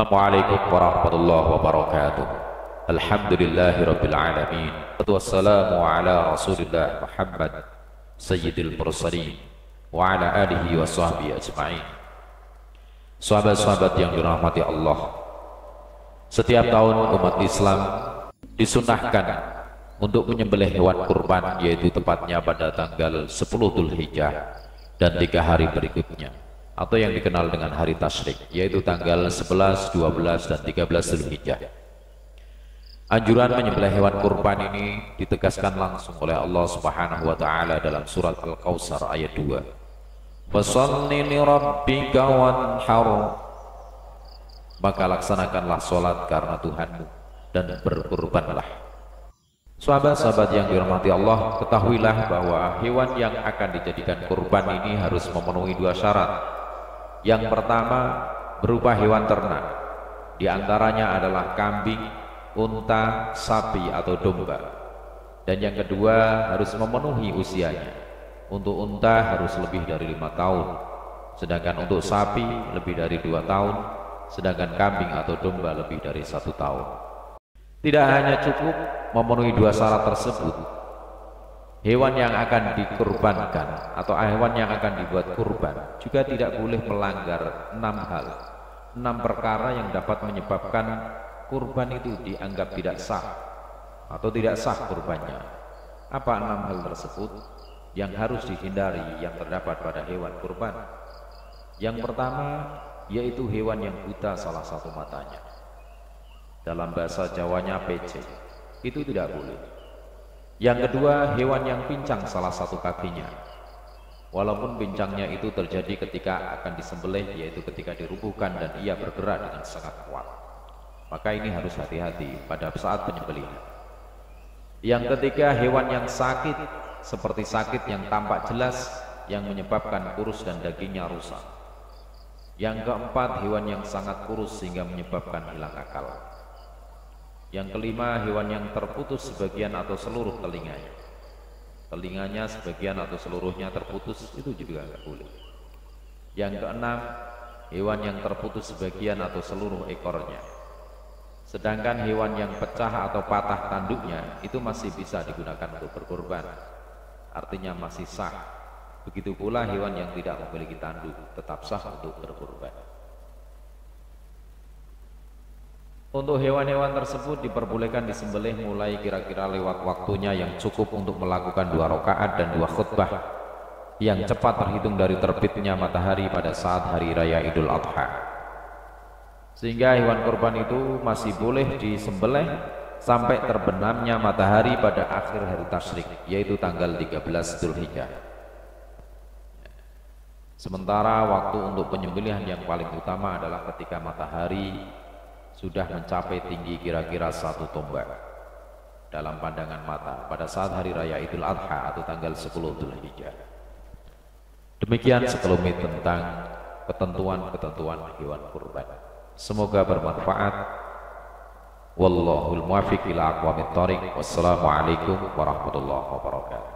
Assalamualaikum warahmatullahi wabarakatuh. Alhamdulillahi rabbil alamin. Wassalamu ala rasulillah Muhammad sayyidil mursalin wa ala alihi wa sahbihi ajma'in. Sahabat-sahabat yang dirahmati Allah, setiap tahun umat Islam disunahkan untuk menyembelih hewan kurban, yaitu tepatnya pada tanggal 10 Dzulhijjah dan 3 hari berikutnya, atau yang dikenal dengan hari tasyrik, yaitu tanggal 11, 12, dan 13 Dzulhijjah. Anjuran menyembelih hewan kurban ini ditegaskan langsung oleh Allah Subhanahu wa taala dalam surat Al-Kautsar ayat 2. Fasholli li rabbika wanhar. Maka laksanakanlah salat karena Tuhanmu dan berkurbanlah. Sahabat-sahabat yang dirahmati Allah, ketahuilah bahwa hewan yang akan dijadikan kurban ini harus memenuhi 2 syarat. Yang pertama berupa hewan ternak, di antaranya adalah kambing, unta, sapi atau domba. Dan yang kedua harus memenuhi usianya. Untuk unta harus lebih dari 5 tahun, sedangkan untuk sapi lebih dari 2 tahun, sedangkan kambing atau domba lebih dari 1 tahun. Tidak hanya cukup memenuhi 2 syarat tersebut, hewan yang akan dikurbankan atau hewan yang akan dibuat kurban juga tidak boleh melanggar 6 hal, 6 perkara yang dapat menyebabkan kurban itu dianggap tidak sah atau tidak sah kurbannya. Apa 6 hal tersebut yang harus dihindari yang terdapat pada hewan kurban? Yang pertama yaitu hewan yang buta salah satu matanya. Dalam bahasa Jawanya PC, itu tidak boleh. Yang kedua, hewan yang pincang salah satu kakinya, walaupun pincangnya itu terjadi ketika akan disembelih, yaitu ketika dirubuhkan dan ia bergerak dengan sangat kuat, maka ini harus hati-hati pada saat penyembelihan. Yang ketiga, hewan yang sakit, seperti sakit yang tampak jelas yang menyebabkan kurus dan dagingnya rusak. Yang keempat, hewan yang sangat kurus sehingga menyebabkan hilang akal. Yang kelima, hewan yang terputus sebagian atau seluruh telinganya. Telinganya sebagian atau seluruhnya terputus, itu juga tidak boleh. Yang keenam, hewan yang terputus sebagian atau seluruh ekornya. Sedangkan hewan yang pecah atau patah tanduknya itu masih bisa digunakan untuk berkurban, artinya masih sah. Begitu pula hewan yang tidak memiliki tanduk tetap sah untuk berkurban. Untuk hewan-hewan tersebut diperbolehkan disembelih mulai kira-kira lewat waktunya yang cukup untuk melakukan 2 rakaat dan 2 khutbah yang cepat terhitung dari terbitnya matahari pada saat hari raya Idul Adha. Sehingga hewan kurban itu masih boleh disembelih sampai terbenamnya matahari pada akhir hari tasyrik, yaitu tanggal 13 Dzulhijjah. Sementara waktu untuk penyembelihan yang paling utama adalah ketika matahari sudah mencapai tinggi kira-kira 1 tombak dalam pandangan mata pada saat hari raya Idul Adha atau tanggal 10 Dzulhijjah. Demikian sekelumit tentang ketentuan-ketentuan hewan kurban. Semoga bermanfaat. Wallahul muwaffiq ila aqwamit thoriq. Wassalamualaikum warahmatullahi wabarakatuh.